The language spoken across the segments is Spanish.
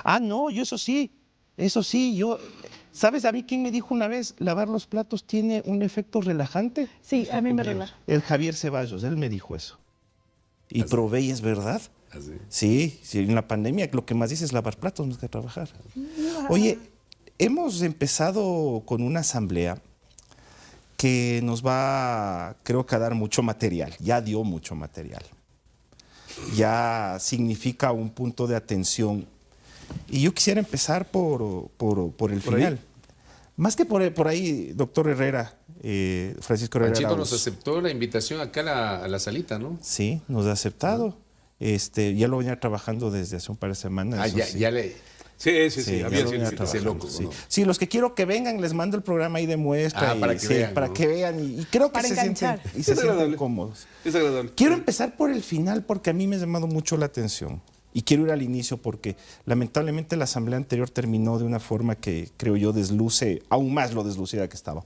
Ah, no, yo eso sí, yo... ¿Sabes a mí quién me dijo una vez, lavar los platos tiene un efecto relajante? Sí, a mí me relaja. El Javier Ceballos, él me dijo eso. Y probé y es verdad. ¿Así? Sí, sí, en la pandemia lo que más dice es lavar platos más que trabajar. Oye, hemos empezado con una asamblea que nos va, creo que a dar mucho material, ya dio mucho material. Ya significa un punto de atención. Y yo quisiera empezar por el final. ahí. Más que por ahí, doctor Herrera, Francisco Herrera Panchito Arauz. nos aceptó la invitación acá a la salita, ¿no? Sí, nos ha aceptado. Ya lo venía trabajando desde hace un par de semanas. Ah, eso ya, sí. ya le... Sí, Sí, había ya lo sido venía ese trabajando, loco, sí. ¿no? Sí, los que quiero que vengan, les mando el programa ahí de muestra. Para que vean, para ¿no? que vean. Y creo que Para se sienten, enganchar. y se Es sienten agradable. cómodos. Es agradable. Quiero empezar por el final porque a mí me ha llamado mucho la atención. Y quiero ir al inicio porque lamentablemente la asamblea anterior terminó de una forma que creo yo desluce aún más lo deslucida que estaba.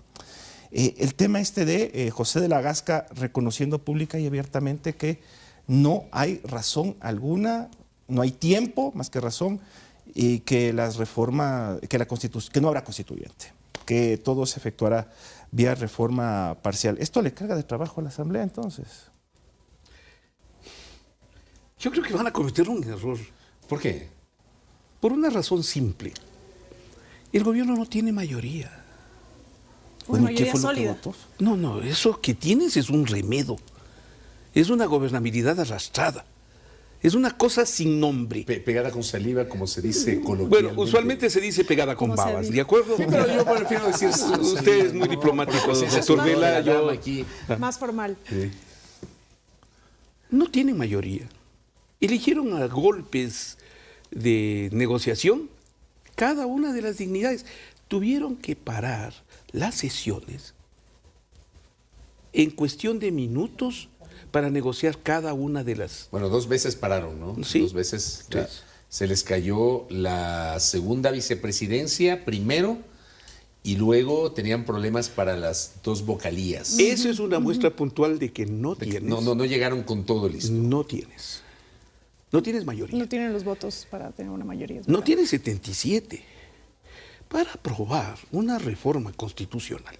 El tema de José de la Gasca reconociendo pública y abiertamente que no hay razón alguna, no hay tiempo más que razón, y que las reformas, que no habrá constituyente, que todo se efectuará vía reforma parcial. ¿Esto le carga de trabajo a la asamblea entonces? Yo creo que van a cometer un error. ¿Por qué? Por una razón simple. El gobierno no tiene mayoría. Una ¿y qué mayoría fue lo que sólida. votó? No, eso que tienes es un remedo. Es una gobernabilidad arrastrada. Es una cosa sin nombre. Pegada con saliva, como se dice coloquialmente. Bueno, usualmente se dice pegada con ¿Cómo se babas, dice? ¿de acuerdo? Sí, pero yo prefiero decir... Usted es muy diplomático, doctor Vela. Yo... aquí. Más formal. Sí. No tienen mayoría. Eligieron a golpes de negociación cada una de las dignidades. Tuvieron que parar las sesiones en cuestión de minutos para negociar cada una de las... Bueno, 2 veces pararon, ¿no? Sí. 2 veces. Sí. Se les cayó la segunda vicepresidencia primero y luego tenían problemas para las 2 vocalías. Eso es una muestra puntual de que no De que tienes. no llegaron con todo listo. No tienes. No tienes mayoría. No tienen los votos para tener una mayoría. es No verdad. tienes 77. Para aprobar una reforma constitucional.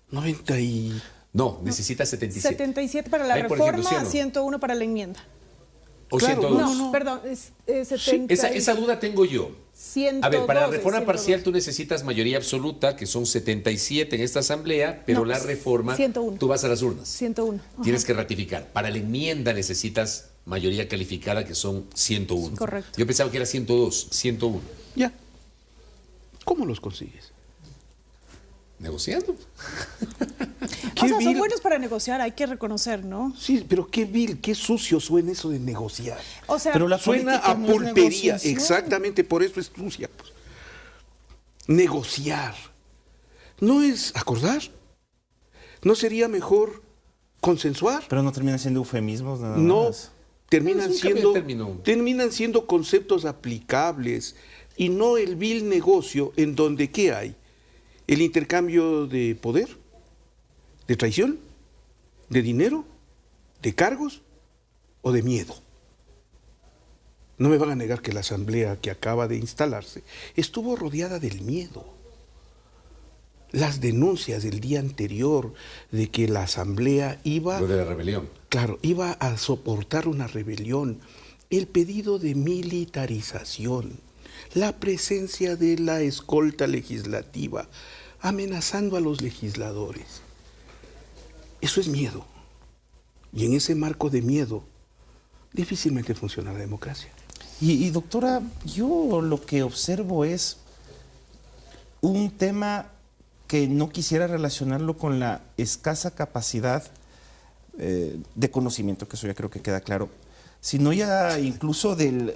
90 y... No, necesita 77. 77 para la Ahí, por reforma, ejemplo, ¿sí o no? 101 para la enmienda. O Claro, 102. No, perdón, es 70. Esa duda tengo yo. 102, A ver, para la reforma 102. parcial tú necesitas mayoría absoluta, que son 77 en esta asamblea, pero No, la reforma, 101. tú vas a las urnas. 101. Ajá. Tienes que ratificar. Para la enmienda necesitas mayoría calificada, que son 101. Correcto. Yo pensaba que era 102, 101. Ya. ¿Cómo los consigues? Negociando. O sea, son buenos para negociar, hay que reconocer, ¿no? Sí, pero qué vil, qué sucio suena eso de negociar. O sea, Pero la Suena política a no es pulpería. negociación. Exactamente, por eso es sucia. Pues. Negociar. ¿No es acordar? ¿No sería mejor consensuar? Pero no terminan siendo eufemismos nada No, más. terminan Es un cambio de siendo, término. terminan siendo conceptos aplicables y no el vil negocio en donde ¿qué hay? El intercambio de poder, de traición, de dinero, de cargos o de miedo. No me van a negar que la asamblea que acaba de instalarse estuvo rodeada del miedo. Las denuncias del día anterior de que la asamblea iba... Lo de la rebelión. Claro, iba a soportar una rebelión, el pedido de militarización, la presencia de la escolta legislativa, amenazando a los legisladores. Eso es miedo. Y en ese marco de miedo, difícilmente funciona la democracia. Y doctora, yo lo que observo es un tema que no quisiera relacionarlo con la escasa capacidad de conocimiento, que eso ya creo que queda claro, sino ya incluso del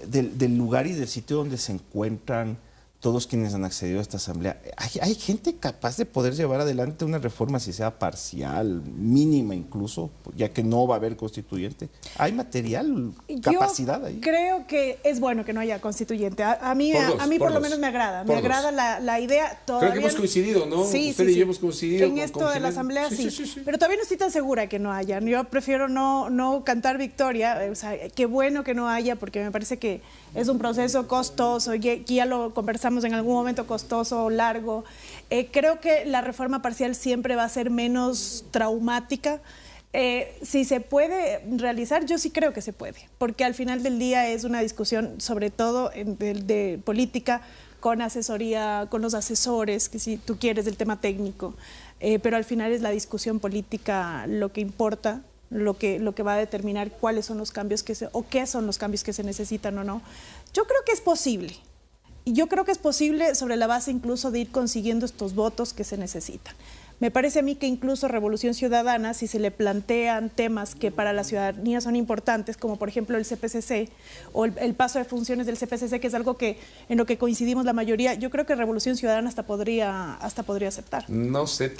lugar y del sitio donde se encuentran todos quienes han accedido a esta asamblea, hay gente capaz de poder llevar adelante una reforma, si sea parcial, mínima incluso, ya que no va a haber constituyente. Hay material, capacidad ahí. Creo que es bueno que no haya constituyente. A mí por lo menos me agrada. Me agrada la idea. Creo que hemos coincidido, ¿no? Sí, Usted y yo hemos coincidido. En esto de la asamblea, sí. Pero todavía no estoy tan segura que no haya. Yo prefiero no cantar victoria. O sea, qué bueno que no haya, porque me parece que es un proceso costoso, ya lo conversamos en algún momento, costoso, largo. Creo que la reforma parcial siempre va a ser menos traumática. Si se puede realizar, yo sí creo que se puede, porque al final del día es una discusión, sobre todo de política, con asesoría, con los asesores, que si tú quieres, del tema técnico, pero al final es la discusión política lo que importa, lo que va a determinar cuáles son los cambios o qué son los cambios que se necesitan o no. Yo creo que es posible. Y yo creo que es posible sobre la base incluso de ir consiguiendo estos votos que se necesitan. Me parece a mí que incluso Revolución Ciudadana, si se le plantean temas que para la ciudadanía son importantes, como por ejemplo el CPCC o el paso de funciones del CPCC, que es algo en lo que coincidimos la mayoría, yo creo que Revolución Ciudadana hasta podría aceptar. No sé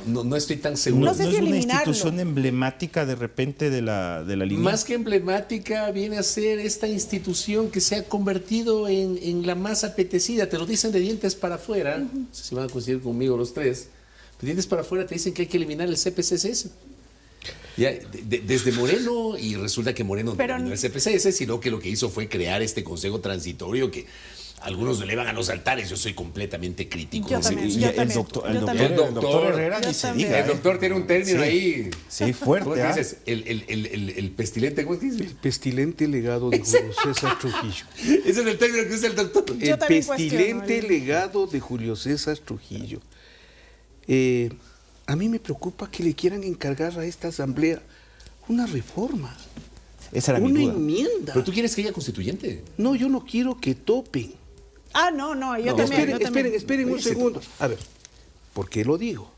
no estoy tan seguro. No sé si es una eliminarlo. institución emblemática de repente de la línea. Más que emblemática, viene a ser esta institución que se ha convertido en la más apetecida. Te lo dicen de dientes para afuera. No sé si van a coincidir conmigo los tres. De dientes para afuera te dicen que hay que eliminar el CPCS. Ya, desde Moreno, y resulta que Moreno no eliminó el CPCS, sino que lo que hizo fue crear este consejo transitorio que algunos lo elevan a los altares. Yo soy completamente crítico. El doctor Herrera ni se diga. El doctor tiene un término ahí. Sí, fuerte. ¿Cómo dices? El pestilente, ¿cómo dices? El pestilente legado de Julio César Trujillo. Ese es el término que usa el doctor. El pestilente legado de Julio César Trujillo. A mí me preocupa que le quieran encargar a esta asamblea una reforma. Esa era mi duda. Una enmienda. Pero tú quieres que haya constituyente. No, yo no quiero que topen. Yo también. Esperen un segundo. A ver, ¿por qué lo digo?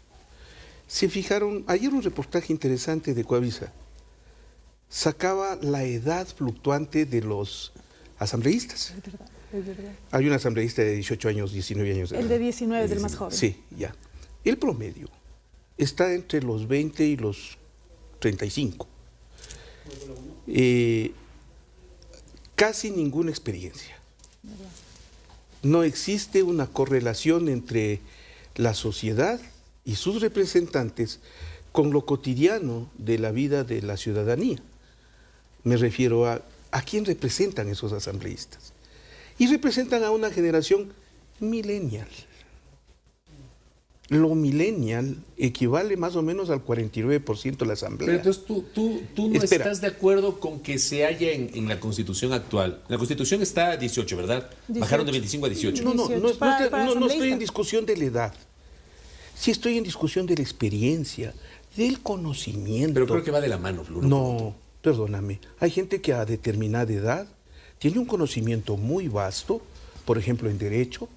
Se fijaron, ayer un reportaje interesante de Coavisa sacaba la edad fluctuante de los asambleístas. Es verdad. Hay un asambleísta de 18 años, 19 años. El de 19 es el más joven. Sí, ya. El promedio está entre los 20 y los 35. Casi ninguna experiencia. No existe una correlación entre la sociedad y sus representantes con lo cotidiano de la vida de la ciudadanía. Me refiero a quién representan esos asambleístas. Y representan a una generación millennial. Lo millennial equivale más o menos al 49% de la asamblea. Pero entonces tú no estás de acuerdo con que se haya en la Constitución actual. La Constitución está a 18, ¿verdad? 18. Bajaron de 25 a 18. No estoy en discusión de la edad. Sí estoy en discusión de la experiencia, del conocimiento. Pero creo que va de la mano, Flor. No, perdóname. Hay gente que a determinada edad tiene un conocimiento muy vasto, por ejemplo en derecho,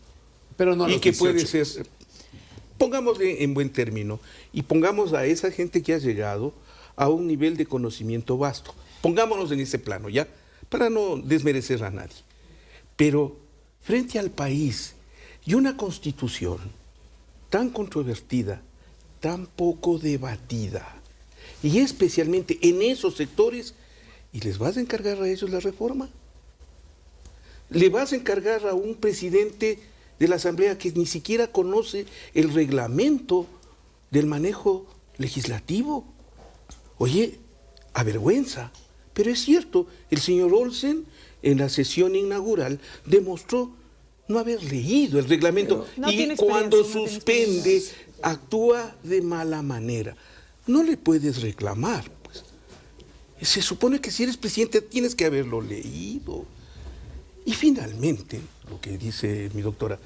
pero no a los y que 18. puede ser... Pongámosle en buen término y pongamos a esa gente que ha llegado a un nivel de conocimiento vasto. Pongámonos en ese plano, ¿ya? Para no desmerecer a nadie. Pero frente al país y una constitución tan controvertida, tan poco debatida, y especialmente en esos sectores, ¿y les vas a encargar a ellos la reforma? ¿Le vas a encargar a un presidente de la Asamblea que ni siquiera conoce el reglamento del manejo legislativo? Oye, avergüenza. Pero es cierto, el señor Olsen en la sesión inaugural demostró no haber leído el reglamento y cuando suspende actúa de mala manera. No le puedes reclamar, pues. Se supone que si eres presidente tienes que haberlo leído. Y finalmente, lo que dice mi doctora,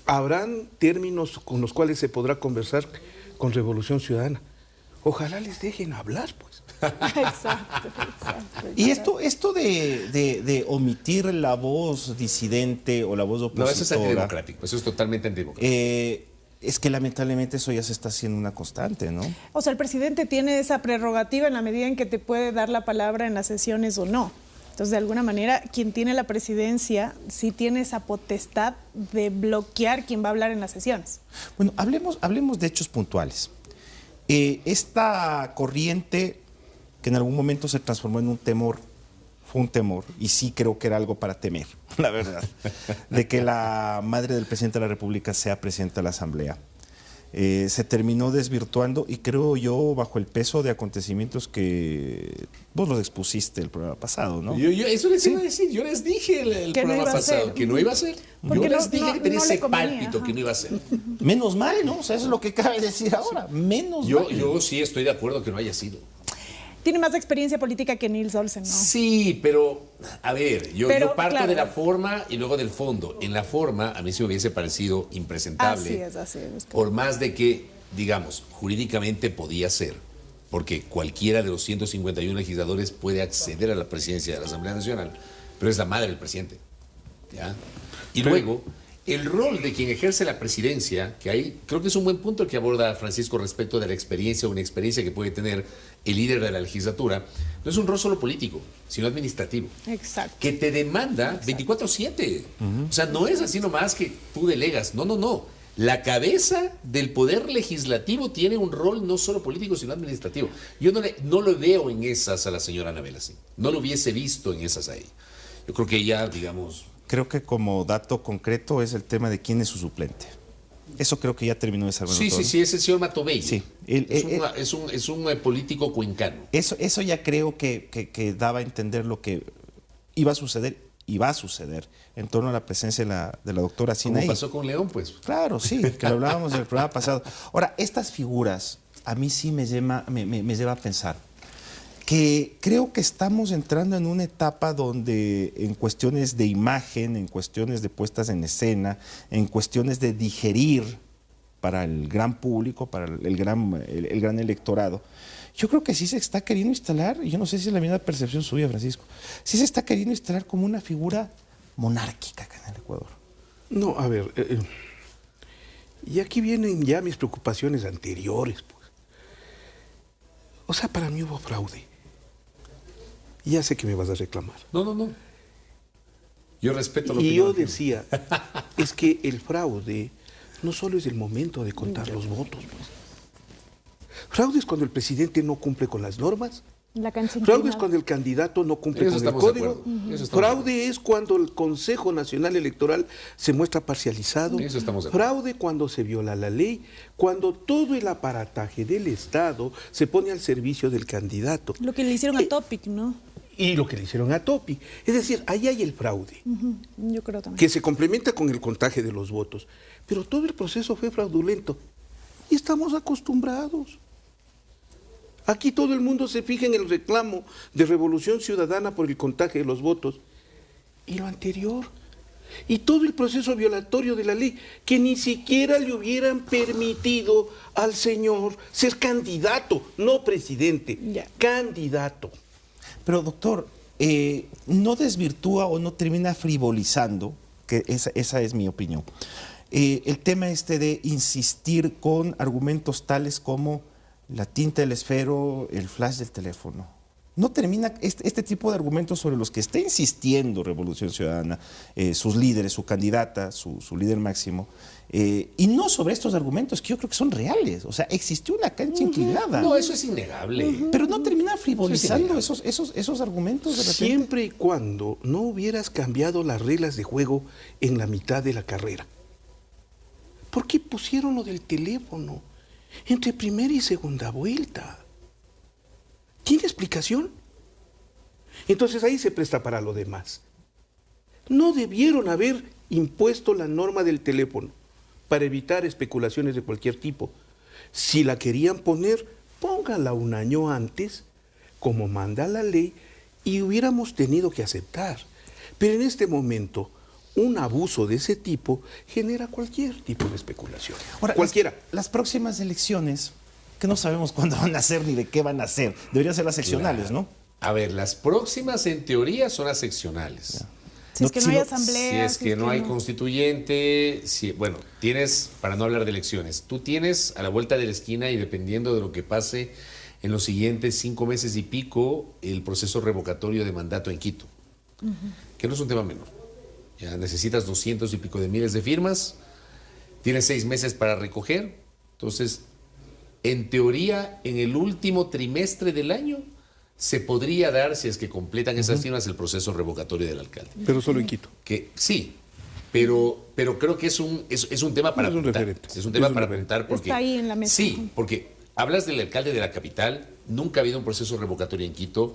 habrán términos con los cuales se podrá conversar con Revolución Ciudadana. Ojalá les dejen hablar, pues. Exacto. Y esto de omitir la voz disidente o la voz opositora... No, eso es antidemocrático, eso es totalmente antidemocrático. Es que lamentablemente eso ya se está haciendo una constante, ¿no? O sea, el presidente tiene esa prerrogativa en la medida en que te puede dar la palabra en las sesiones o no. Entonces, de alguna manera, quien tiene la presidencia sí tiene esa potestad de bloquear quién va a hablar en las sesiones. Bueno, hablemos de hechos puntuales. Esta corriente que en algún momento se transformó en un temor, fue un temor, y sí creo que era algo para temer, la verdad, de que la madre del presidente de la República sea presidenta de la Asamblea. Se terminó desvirtuando y creo yo bajo el peso de acontecimientos que vos los expusiste el programa pasado, ¿no? Eso les iba a decir, yo les dije el programa pasado que no iba a ser. Yo les dije que tenía ese pálpito que no iba a ser. Menos mal, ¿no? O sea, eso es lo que cabe decir ahora, menos mal. Yo sí estoy de acuerdo que no haya sido. Tiene más experiencia política que Nils Olsen, ¿no? Sí, pero, a ver, yo parto de la forma y luego del fondo. En la forma, a mí se me hubiese parecido impresentable. Así es. Por más de que, digamos, jurídicamente podía ser, porque cualquiera de los 151 legisladores puede acceder a la presidencia de la Asamblea Nacional, pero es la madre del presidente, ¿ya? Y luego, el rol de quien ejerce la presidencia, que ahí creo que es un buen punto el que aborda Francisco respecto de la experiencia o inexperiencia que puede tener el líder de la legislatura, no es un rol solo político, sino administrativo. Exacto. Que te demanda 24/7. O sea, no es así nomás que tú delegas. No. La cabeza del poder legislativo tiene un rol no solo político, sino administrativo. Yo no lo veo en esas a la señora Anabel así. No lo hubiese visto en esas ahí. Yo creo que ella, digamos... Creo que como dato concreto es el tema de quién es su suplente. Eso creo que ya terminó de ser bueno. Sí, es el señor Matobello. Sí. Es un político cuencano. Eso ya creo que daba a entender lo que iba a suceder y va a suceder en torno a la presencia de la doctora Sinaí. ¿Cómo pasó con León, pues? Claro, sí, que lo hablábamos en el programa pasado. Ahora, estas figuras a mí sí me lleva a pensar que creo que estamos entrando en una etapa donde en cuestiones de imagen, en cuestiones de puestas en escena, en cuestiones de digerir para el gran público, para el gran electorado, yo creo que sí se está queriendo instalar, y yo no sé si es la misma percepción suya, Francisco, sí se está queriendo instalar como una figura monárquica acá en el Ecuador. No, a ver, y aquí vienen ya mis preocupaciones anteriores, pues. O sea, para mí hubo fraude. Ya sé que me vas a reclamar. No. Yo respeto lo que y yo decía, es que el fraude no solo es el momento de contar los votos, pues. Fraude es cuando el presidente no cumple con las normas. Fraude es cuando el candidato no cumple con el código. Fraude es cuando el Consejo Nacional Electoral se muestra parcializado. Fraude cuando se viola la ley, cuando todo el aparataje del Estado se pone al servicio del candidato. Lo que le hicieron a Topic, ¿no? Y lo que le hicieron a Topic. Es decir, ahí hay el fraude. Yo creo también. Que se complementa con el contagio de los votos. Pero todo el proceso fue fraudulento. Y estamos acostumbrados. Aquí todo el mundo se fija en el reclamo de Revolución Ciudadana por el contagio de los votos. Y lo anterior. Y todo el proceso violatorio de la ley, que ni siquiera le hubieran permitido al señor ser candidato, no presidente, candidato. Pero doctor, no desvirtúa o no termina frivolizando, que esa es mi opinión, el tema de insistir con argumentos tales como la tinta del esfero, el flash del teléfono. No termina este tipo de argumentos sobre los que está insistiendo Revolución Ciudadana, sus líderes, su candidata, su líder máximo, y no sobre estos argumentos que yo creo que son reales. O sea, existió una cancha inclinada. No, eso es innegable. Pero no termina frivolizando esos argumentos de repente. Siempre y cuando no hubieras cambiado las reglas de juego en la mitad de la carrera. ¿Por qué pusieron lo del teléfono entre primera y segunda vuelta? ¿Tiene explicación? Entonces ahí se presta para lo demás. No debieron haber impuesto la norma del teléfono para evitar especulaciones de cualquier tipo. Si la querían poner, pónganla un año antes, como manda la ley, y hubiéramos tenido que aceptar. Pero en este momento, un abuso de ese tipo genera cualquier tipo de especulación. Ahora, cualquiera. Las próximas elecciones, que no sabemos cuándo van a ser ni de qué van a ser, deberían ser las seccionales, claro, ¿no? A ver, las próximas en teoría son las seccionales. Ya. Si es que no hay asamblea. Si es que no hay constituyente, bueno, tienes, para no hablar de elecciones, tú tienes a la vuelta de la esquina y dependiendo de lo que pase en los siguientes 5 meses y pico, el proceso revocatorio de mandato en Quito. que no es un tema menor. Ya necesitas 200 y pico de miles de firmas, tienes 6 meses para recoger, entonces, en teoría, en el último trimestre del año, se podría dar, si es que completan esas firmas, el proceso revocatorio del alcalde. Pero solo en Quito. Que sí, pero creo que es un tema para apuntar. Es un tema para apuntar porque... Está ahí en la mesa. Sí, porque hablas del alcalde de la capital, nunca ha habido un proceso revocatorio en Quito.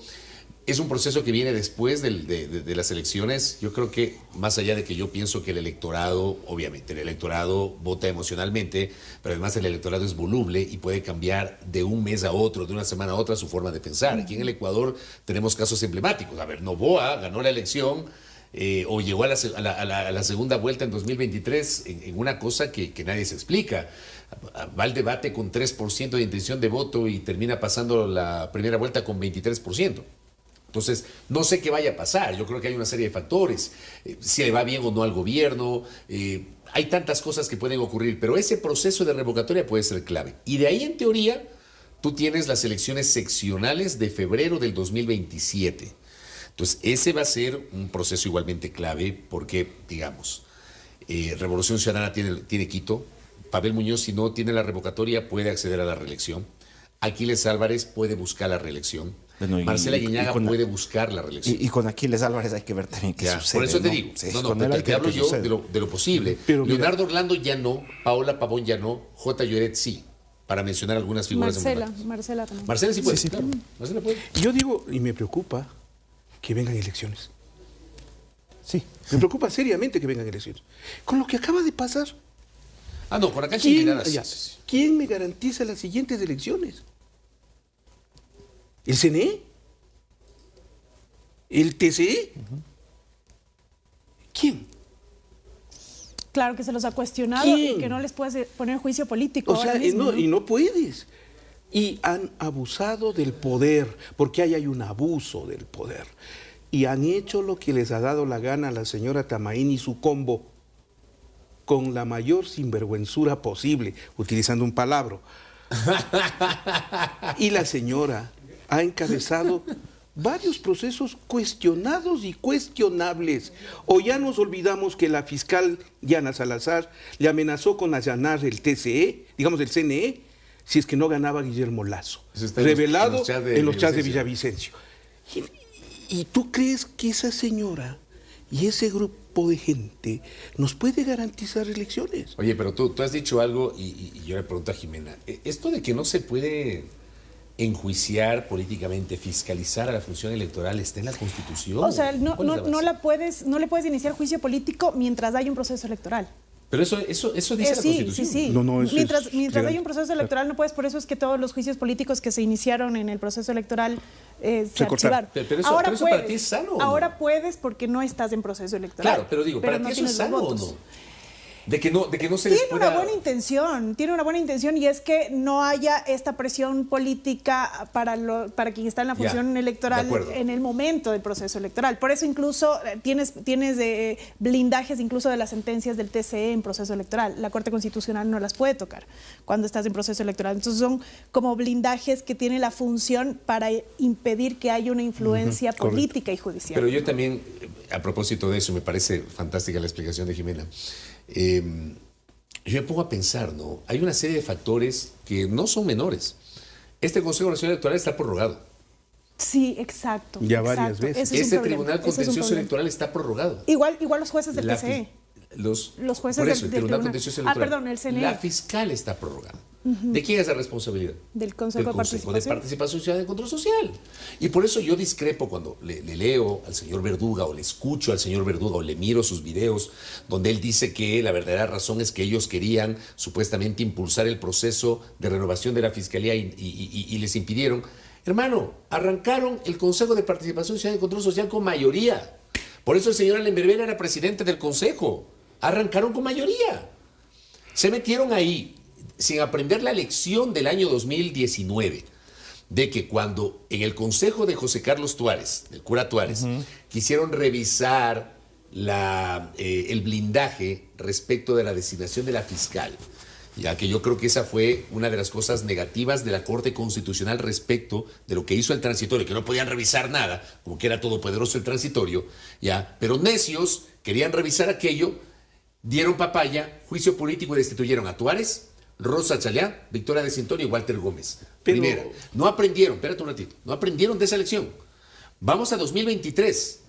Es un proceso que viene después de las elecciones. Yo creo que, más allá de que yo pienso que el electorado, obviamente, el electorado vota emocionalmente, pero además el electorado es voluble y puede cambiar de un mes a otro, de una semana a otra, su forma de pensar. Aquí en el Ecuador tenemos casos emblemáticos. A ver, Noboa ganó la elección o llegó a la segunda vuelta en 2023 en una cosa que nadie se explica. Va al debate con 3% de intención de voto y termina pasando la primera vuelta con 23%. Entonces, no sé qué vaya a pasar. Yo creo que hay una serie de factores. Si le va bien o no al gobierno. Hay tantas cosas que pueden ocurrir, pero ese proceso de revocatoria puede ser clave. Y de ahí, en teoría, tú tienes las elecciones seccionales de febrero del 2027. Entonces, ese va a ser un proceso igualmente clave porque, digamos, Revolución Ciudadana tiene Quito. Pavel Muñoz, si no tiene la revocatoria, puede acceder a la reelección. Aquiles Álvarez puede buscar la reelección. Bueno, Marcela Guiñaga puede buscar la reelección. Y con Aquiles Álvarez hay que ver también qué sucede. Por eso te digo, sí, te hablo yo de lo posible. Pero Leonardo Orlando ya no, Paola Pavón ya no, J. Lloret sí, para mencionar algunas figuras. Marcela también. Marcela sí puede, claro. Marcela puede. Yo digo, y me preocupa que vengan elecciones. Sí, me preocupa seriamente que vengan elecciones. Con lo que acaba de pasar. No, con acá en ¿Quién me garantiza las siguientes elecciones? ¿El CNE? ¿El TCE? ¿Quién? Claro que se los ha cuestionado y que no les puedes poner juicio político. O sea, y no puedes. Y han abusado del poder, porque ahí hay un abuso del poder. Y han hecho lo que les ha dado la gana a la señora Tamaín y su combo, con la mayor sinvergüenzura posible, utilizando un palabra. Y la señora ha encabezado varios procesos cuestionados y cuestionables. O ya nos olvidamos que la fiscal Diana Salazar le amenazó con allanar el TCE, digamos el CNE, si es que no ganaba Guillermo Lazo, revelado en los chats de Villavicencio. ¿Y tú crees que esa señora y ese grupo de gente nos puede garantizar elecciones? Oye, pero tú has dicho algo y yo le pregunto a Jimena, esto de que no se puede enjuiciar políticamente, fiscalizar a la función electoral, ¿está en la Constitución? O sea, no le puedes iniciar juicio político mientras haya un proceso electoral. Pero eso dice la Constitución. Sí. Mientras haya un proceso electoral no puedes, por eso es que todos los juicios políticos que se iniciaron en el proceso electoral se archivaron. Pero eso para ti es sano, ¿o no? Ahora puedes porque no estás en proceso electoral. Claro, pero digo, ¿para ti eso es sano o no? De que no se les pueda... tiene una buena intención y es que no haya esta presión política para quien está en la función electoral en el momento del proceso electoral. Por eso incluso tienes blindajes incluso de las sentencias del TCE en proceso electoral. La Corte Constitucional no las puede tocar cuando estás en proceso electoral. Entonces son como blindajes que tienen la función para impedir que haya una influencia política y judicial. Pero yo también, a propósito de eso, me parece fantástica la explicación de Jimena. Yo me pongo a pensar, ¿no? Hay una serie de factores que no son menores. Este Consejo Nacional Electoral está prorrogado. Sí, exacto. Ya varias veces. Este Tribunal Contencioso Electoral está prorrogado. Igual los jueces del TCE. Los jueces por eso, del Tribunal Contencioso Electoral. Perdón, el CNE. La fiscal está prorrogada. ¿De quién es la responsabilidad? Del Consejo de Participación Ciudadana y Control Social. Y por eso yo discrepo cuando le leo al señor Verduga o le escucho al señor Verduga o le miro sus videos donde él dice que la verdadera razón es que ellos querían supuestamente impulsar el proceso de renovación de la Fiscalía y les impidieron. Hermano, arrancaron el Consejo de Participación Ciudadana y Control Social con mayoría. Por eso el señor Allen Berbera era presidente del Consejo. Arrancaron con mayoría. Se metieron ahí sin aprender la lección del año 2019, de que cuando en el consejo de José Carlos Tuárez, del cura Tuárez, quisieron revisar el blindaje respecto de la designación de la fiscal, Ya que yo creo que esa fue una de las cosas negativas de la Corte Constitucional respecto de lo que hizo el transitorio, que no podían revisar nada, como que era todopoderoso el transitorio, ya, pero necios querían revisar aquello, dieron papaya, juicio político y destituyeron a Tuárez, Rosa Chaleá, Victoria de Sintonio y Walter Gómez. Pero... Primera, no aprendieron, espérate un ratito, no aprendieron de esa elección. Vamos a 2023.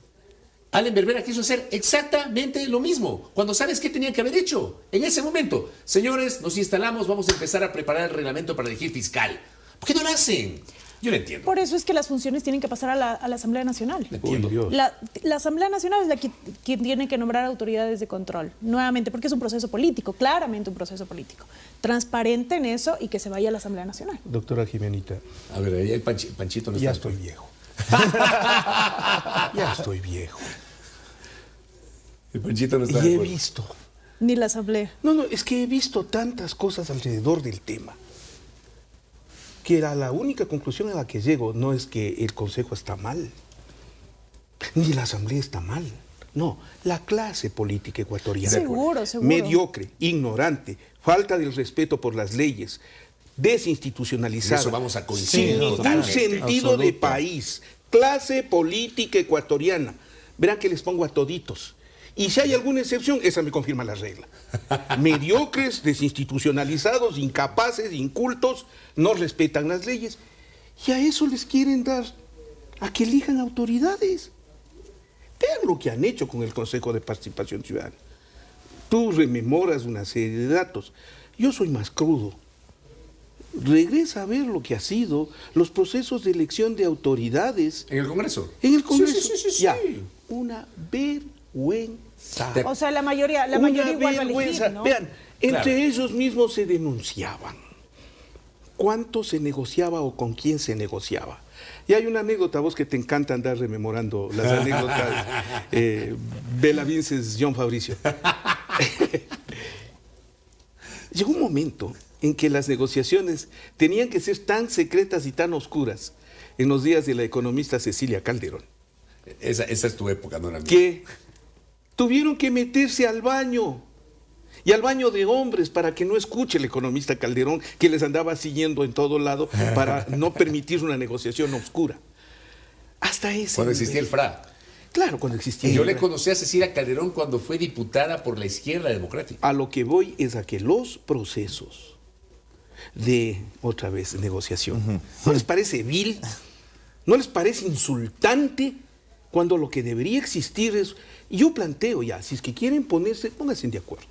Allen Berbera quiso hacer exactamente lo mismo, cuando sabes qué tenían que haber hecho en ese momento. Señores, nos instalamos, vamos a empezar a preparar el reglamento para elegir fiscal. ¿Por qué no lo hacen? Yo no entiendo. Por eso es que las funciones tienen que pasar a la Asamblea Nacional. Entiendo. La Asamblea Nacional es la quien tiene que nombrar autoridades de control, nuevamente, porque es un proceso político, claramente un proceso político. Transparente en eso y que se vaya a la Asamblea Nacional. Doctora Jimenita. A ver, ahí el Panchito no está. Ya estoy viejo. Ya estoy viejo. El Panchito no está. Y he visto. Ni la Asamblea. No, es que he visto tantas cosas alrededor del tema que la única conclusión a la que llego no es que el Consejo está mal, ni la Asamblea está mal. No, la clase política ecuatoriana. Seguro. Mediocre, ignorante, falta del respeto por las leyes, desinstitucionalizada. Eso vamos a coincidir. Sin ningún Totalmente. sentido de país. Clase política ecuatoriana. Verán que les pongo a toditos. Y si hay alguna excepción, esa me confirma la regla. Mediocres, desinstitucionalizados, incapaces, incultos, no respetan las leyes. Y a eso les quieren dar, a que elijan autoridades. Vean lo que han hecho con el Consejo de Participación Ciudadana. Tú rememoras una serie de datos. Yo soy más crudo. Regresa a ver lo que ha sido los procesos de elección de autoridades. ¿En el Congreso? En el Congreso. Sí. Ya, una vergüenza. O sea, la mayoría Una igual va a vergüenza. elegir, ¿no? Vean, entre Claro. ellos mismos se denunciaban. ¿Cuánto se negociaba o con quién se negociaba? Y hay una anécdota, vos que te encanta andar rememorando las anécdotas, Bela Vinces, John Fabricio. Llegó un momento en que las negociaciones tenían que ser tan secretas y tan oscuras en los días de la economista Cecilia Calderón. Esa es tu época, no la mía. Que tuvieron que meterse al baño, y al baño de hombres, para que no escuche el economista Calderón, que les andaba siguiendo en todo lado para no permitir una negociación oscura. Hasta ese Cuando nivel. existía el FRA. Claro, cuando existía Yo el le FRA. conocí a Cecilia Calderón cuando fue diputada por la izquierda democrática. A lo que voy es a que los procesos de, otra vez, negociación, ¿no les parece vil? ¿No les parece insultante? Cuando lo que debería existir es... Yo planteo ya, si es que quieren ponerse, pónganse de acuerdo.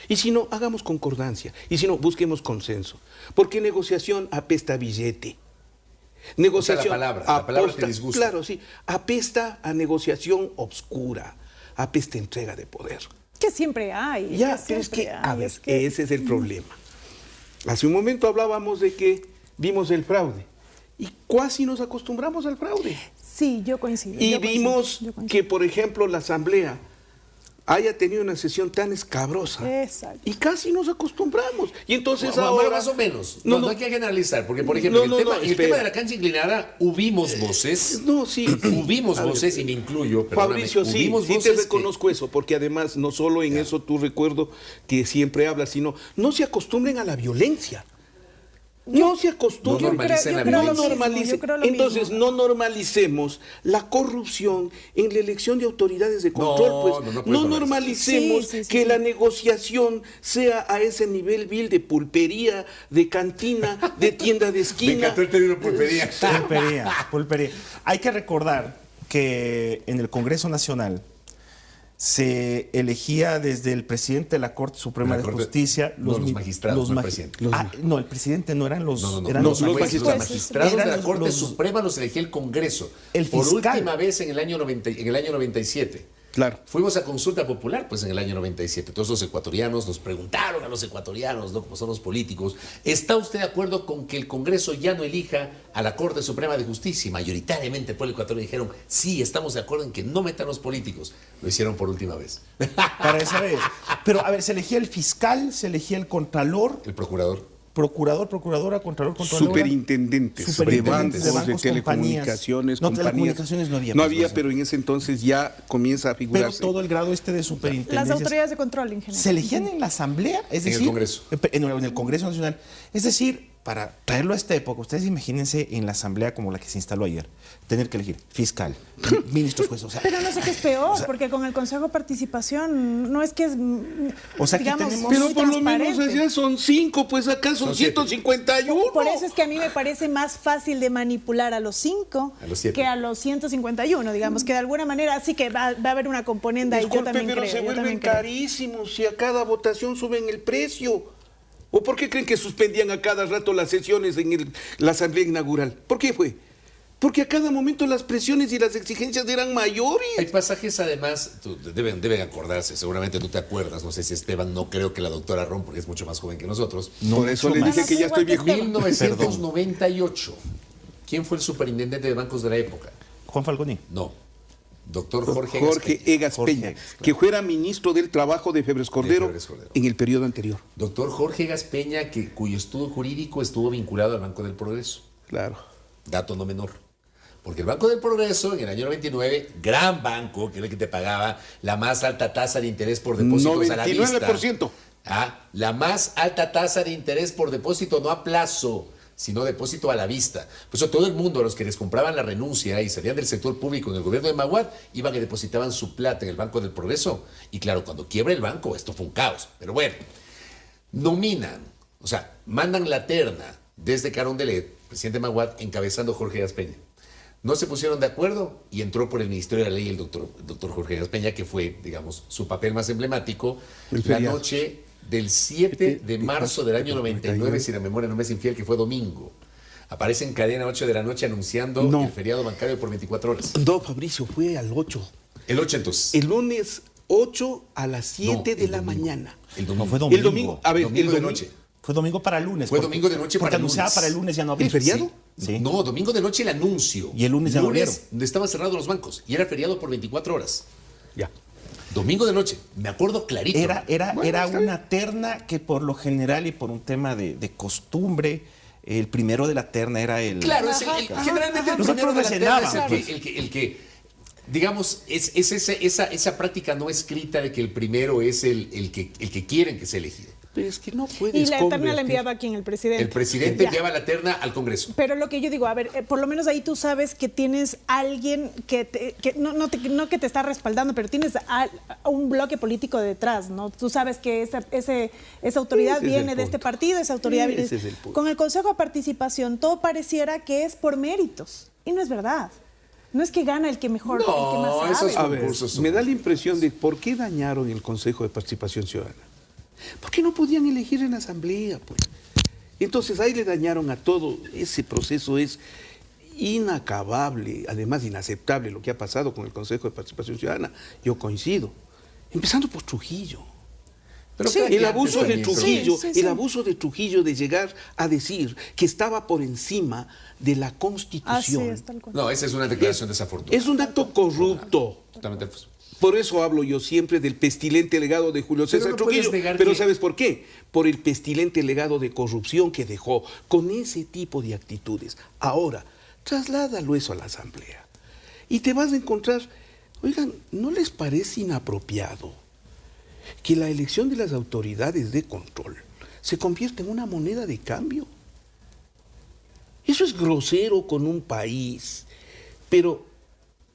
Y si no, hagamos concordancia. Y si no, busquemos consenso. Porque negociación apesta a billete. Negociación O sea, la palabra te disgusta. Claro, sí. Apesta a negociación obscura. Apesta a entrega de poder. Que siempre hay. Ya, pero es que, a ver, ese es el problema. Hace un momento hablábamos de que vimos el fraude. Y casi nos acostumbramos al fraude. Sí, yo coincido. Y yo vimos coincido. que, por ejemplo, la Asamblea haya tenido una sesión tan escabrosa. Exacto. Y casi nos acostumbramos. Y entonces Bueno, ahora... más o menos. No, No no. hay que generalizar, porque, por ejemplo, No, en no, el espera. tema de la cancha inclinada, hubimos voces. No, sí. Hubimos A ver, voces, y me incluyo, perdóname, Fabricio, sí, hubimos sí te voces que- reconozco eso, porque además no solo en eso tú recuerdo que siempre hablas, sino no se acostumbren a la violencia. No se acostumbren. No normalicen la No violencia. normalicen. Yo creo lo Entonces, mismo. no normalicemos la corrupción en la elección de autoridades de control. No, pues. no puedes No normalizar. normalicemos Sí, que la negociación sea a ese nivel vil de pulpería, de cantina, de tienda de Me esquina. encantó el término pulpería. Pulpería. Hay que recordar que en el Congreso Nacional se elegía desde el presidente de la Corte Suprema La de Corte- Justicia, no, los magistrados, no el magi- presidente. No, el presidente no eran los, No. eran Los jueces. magistrados de Eran la Corte los- Suprema los elegía el Congreso. El por fiscal. última vez en el año 97. Claro. Fuimos a consulta popular, pues, en el año 97. Todos los ecuatorianos nos preguntaron a los ecuatorianos, ¿no? Como son los políticos, ¿está usted de acuerdo con que el Congreso ya no elija a la Corte Suprema de Justicia? Y mayoritariamente el pueblo ecuatoriano dijeron, sí, estamos de acuerdo en que no metan los políticos. Lo hicieron por última vez. Para esa vez. Pero, a ver, se elegía el fiscal, se elegía el contralor El procurador. procurador, procuradora, contralor, contralora. Superintendentes de bancos, de telecomunicaciones, No, compañías. Telecomunicaciones no había. No había, pero en ese entonces ya comienza a Pero figurarse. todo el grado de superintendencia. Las autoridades de control en general. Se elegían en la Asamblea, es En el decir, Congreso. en el Congreso Nacional. Es decir, para traerlo a esta época, ustedes imagínense en la Asamblea como la que se instaló ayer, tener que elegir fiscal, ministros, jueces, o sea, Pero no sé qué es peor, porque con el Consejo de Participación no es que es, O sea, aquí digamos, tenemos- muy Pero por lo menos transparente. allá son 5, pues acá son 151. Por eso es que a mí me parece más fácil de manipular a los 5 A los 7. que a los 151, digamos, que de alguna manera sí que va a haber una componenda y yo Disculpe, también pero creo. se yo vuelven también creo. carísimos si a cada votación suben el precio. ¿O por qué creen que suspendían a cada rato las sesiones en la asamblea inaugural? ¿Por qué fue? Porque a cada momento las presiones y las exigencias eran mayores. Hay pasajes, además, deben acordarse, seguramente tú te acuerdas, no sé si Esteban, no creo que la doctora Ron, porque es mucho más joven que nosotros. Por eso mucho le más. dije que ya estoy viejo. 1998. ¿Quién fue el superintendente de bancos de la época? Juan Falconi. No. Doctor Jorge Jorge Egas Jorge Peña, Egas, claro. que fuera ministro del Trabajo de Febres Cordero, Febres Cordero. en el periodo anterior. Doctor Jorge Egas Peña, cuyo estudio jurídico estuvo vinculado al Banco del Progreso. Claro. Dato no menor. Porque el Banco del Progreso, en el año 99, gran banco, que era el que te pagaba la más alta tasa de interés por depósitos a la vista. 99%. La más alta tasa de interés por depósito, no a plazo, sino depósito a la vista. Por eso todo el mundo, los que les compraban la renuncia y salían del sector público en el gobierno de Maguad, iban y depositaban su plata en el Banco del Progreso. Y claro, cuando quiebra el banco, esto fue un caos. Pero bueno, nominan, o sea, mandan la terna desde Carondelet, presidente Maguad, encabezando Jorge Egas Peña. No se pusieron de acuerdo y entró por el Ministerio de la Ley el doctor Jorge Egas Peña, que fue, digamos, su papel más emblemático, El la feriado. noche del 7 de marzo del año 99, si la memoria no me es infiel, que fue domingo. Aparece en cadena 8 de la noche anunciando No. el feriado bancario por 24 horas. No, Fabricio, fue al 8. El 8 entonces. El lunes 8 a las 7 No, de el la domingo. mañana. El domingo. No, fue domingo. El domingo, a ver, Domingo el de domingo. noche. Fue domingo para lunes. Fue domingo de noche porque para anunciaba lunes. para el lunes ya no había. ¿El feriado? Sí. No, domingo de noche el anuncio. Y el lunes ya no abrieron. donde estaban cerrados los bancos. Y era feriado por 24 horas. Ya. Domingo de noche. Me acuerdo clarito. Era está una terna que por lo general y por un tema de costumbre, el primero de la terna era el... Claro, generalmente el Nosotros primero de la rellenábamos, terna es pues. el que digamos, es esa práctica no escrita de que el primero es el que quieren que sea elegido. Pero es que no puedes Y la terna la convertir- enviaba aquí en el presidente. El presidente Ya. enviaba la terna al Congreso. Pero lo que yo digo, a ver, por lo menos ahí tú sabes que tienes alguien que no que te está respaldando, pero tienes a un bloque político detrás, ¿no? Tú sabes que esa autoridad Ese es el viene de este punto. partido, esa autoridad viene... Ese es el punto. Con el Consejo de Participación todo pareciera que es por méritos, y no es verdad. No es que gana el que mejor, No, el que más eso sabe. es A ver, Concursos me da la impresión de por qué dañaron el Consejo de Participación Ciudadana. ¿Por qué no podían elegir en la asamblea? Pues? Entonces ahí le dañaron a todo. Ese proceso es inacabable, además inaceptable lo que ha pasado con el Consejo de Participación Ciudadana. Yo coincido. Empezando por Trujillo. Pero Sí, cada El quien abuso de antes también, Trujillo, Sí, sí, sí. el abuso de Trujillo de llegar a decir que estaba por encima de la Así Constitución. es, tal cual. No, esa es una declaración desafortunada. Es un acto corrupto. Totalmente, pues. Por eso hablo yo siempre del pestilente legado de Julio César no puedes Trujillo. negar Pero que- ¿sabes por qué? Por el pestilente legado de corrupción que dejó con ese tipo de actitudes. Ahora, trasládalo eso a la Asamblea. Y te vas a encontrar, oigan, ¿no les parece inapropiado que la elección de las autoridades de control se convierta en una moneda de cambio? Eso es grosero con un país, pero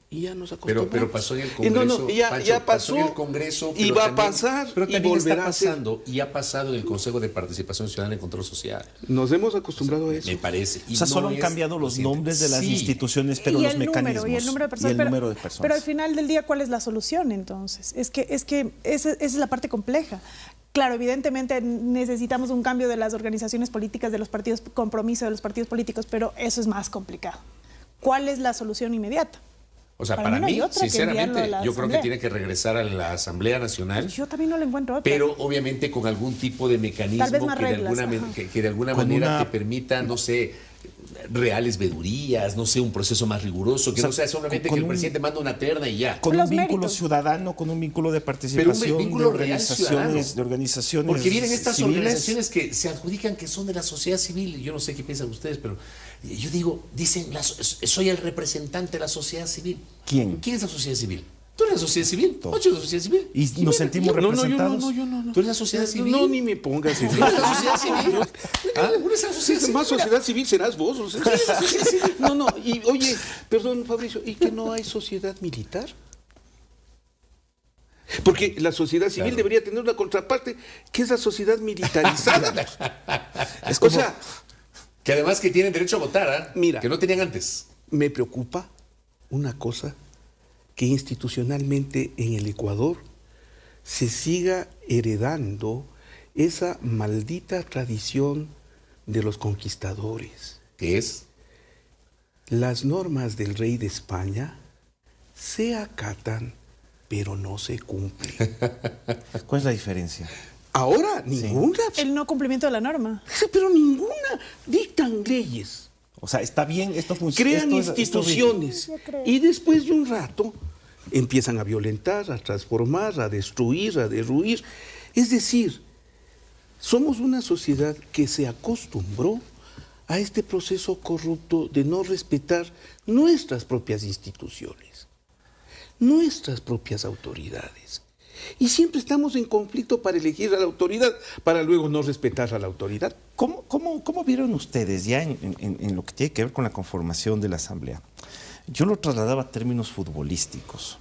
ya nos acostumbramos. Pero pasó en el Congreso. ya Pancho, pasó, en el Congreso. y pero va a también- pasar, Pero y también está volverá a ser. pasando, y ha pasado en el Consejo de Participación Ciudadana y Control Social. Nos hemos acostumbrado a eso. Me parece. Y O sea, no solo han es cambiado los consciente. nombres de las Sí. instituciones, pero Y los el mecanismos. número, y el número de personas. y el pero, número de personas. pero al final del día, ¿cuál es la solución entonces? Es que esa es la parte compleja. Claro, evidentemente necesitamos un cambio de las organizaciones políticas, de los partidos, compromiso de los partidos políticos, pero eso es más complicado. ¿Cuál es la solución inmediata? O sea, Para para mí no hay mí, otra que enviarlo sinceramente, a la yo creo que Asamblea. tiene que regresar a la Asamblea Nacional, Yo también no le encuentro otra. pero obviamente con algún tipo de mecanismo Tal vez más que, reglas, de alguna, ajá. que de alguna Con manera una- te permita, no sé, reales vedurías, no sé, un proceso más riguroso, que no sea solamente que el presidente manda una terna y ya. Con un vínculo ciudadano, con un vínculo de participación, pero un vínculo de organizaciones porque vienen estas civiles. Organizaciones que se adjudican que son de la sociedad civil. Yo no sé qué piensan ustedes, pero yo digo, dicen, soy el representante de la sociedad civil. ¿Quién? ¿Quién es la sociedad civil? Tú eres la sociedad civil. Todos. Ocho, la sociedad civil. Y nos sentimos representados. No. Tú eres la sociedad civil. No, ni me pongas en ¿Tú eres la sociedad civil? ¿Tú eres la sociedad civil? Más sociedad civil serás vos. O sea. No, y oye, perdón, Fabricio, ¿y que no hay sociedad militar? Porque la sociedad civil debería tener una contraparte, que es la sociedad militarizada. Es como, o sea, que además que tienen derecho a votar, ¿ah? Mira, que no tenían antes. me preocupa una cosa, que institucionalmente en el Ecuador se siga heredando esa maldita tradición de los conquistadores. ¿Qué es? Las normas del rey de España se acatan, pero no se cumplen. ¿cuál es la diferencia? Ahora, ninguna. El no cumplimiento de la norma. Pero ninguna. Dictan leyes. O sea, está bien, esto funciona. Crean instituciones. Y después de un rato empiezan a violentar, a transformar, a destruir, a derruir. Es decir, somos una sociedad que se acostumbró a este proceso corrupto de no respetar nuestras propias instituciones, nuestras propias autoridades. Y siempre estamos en conflicto para elegir a la autoridad, para luego no respetar a la autoridad. ¿Cómo vieron ustedes ya en lo que tiene que ver con la conformación de la Asamblea? Yo lo trasladaba a términos futbolísticos.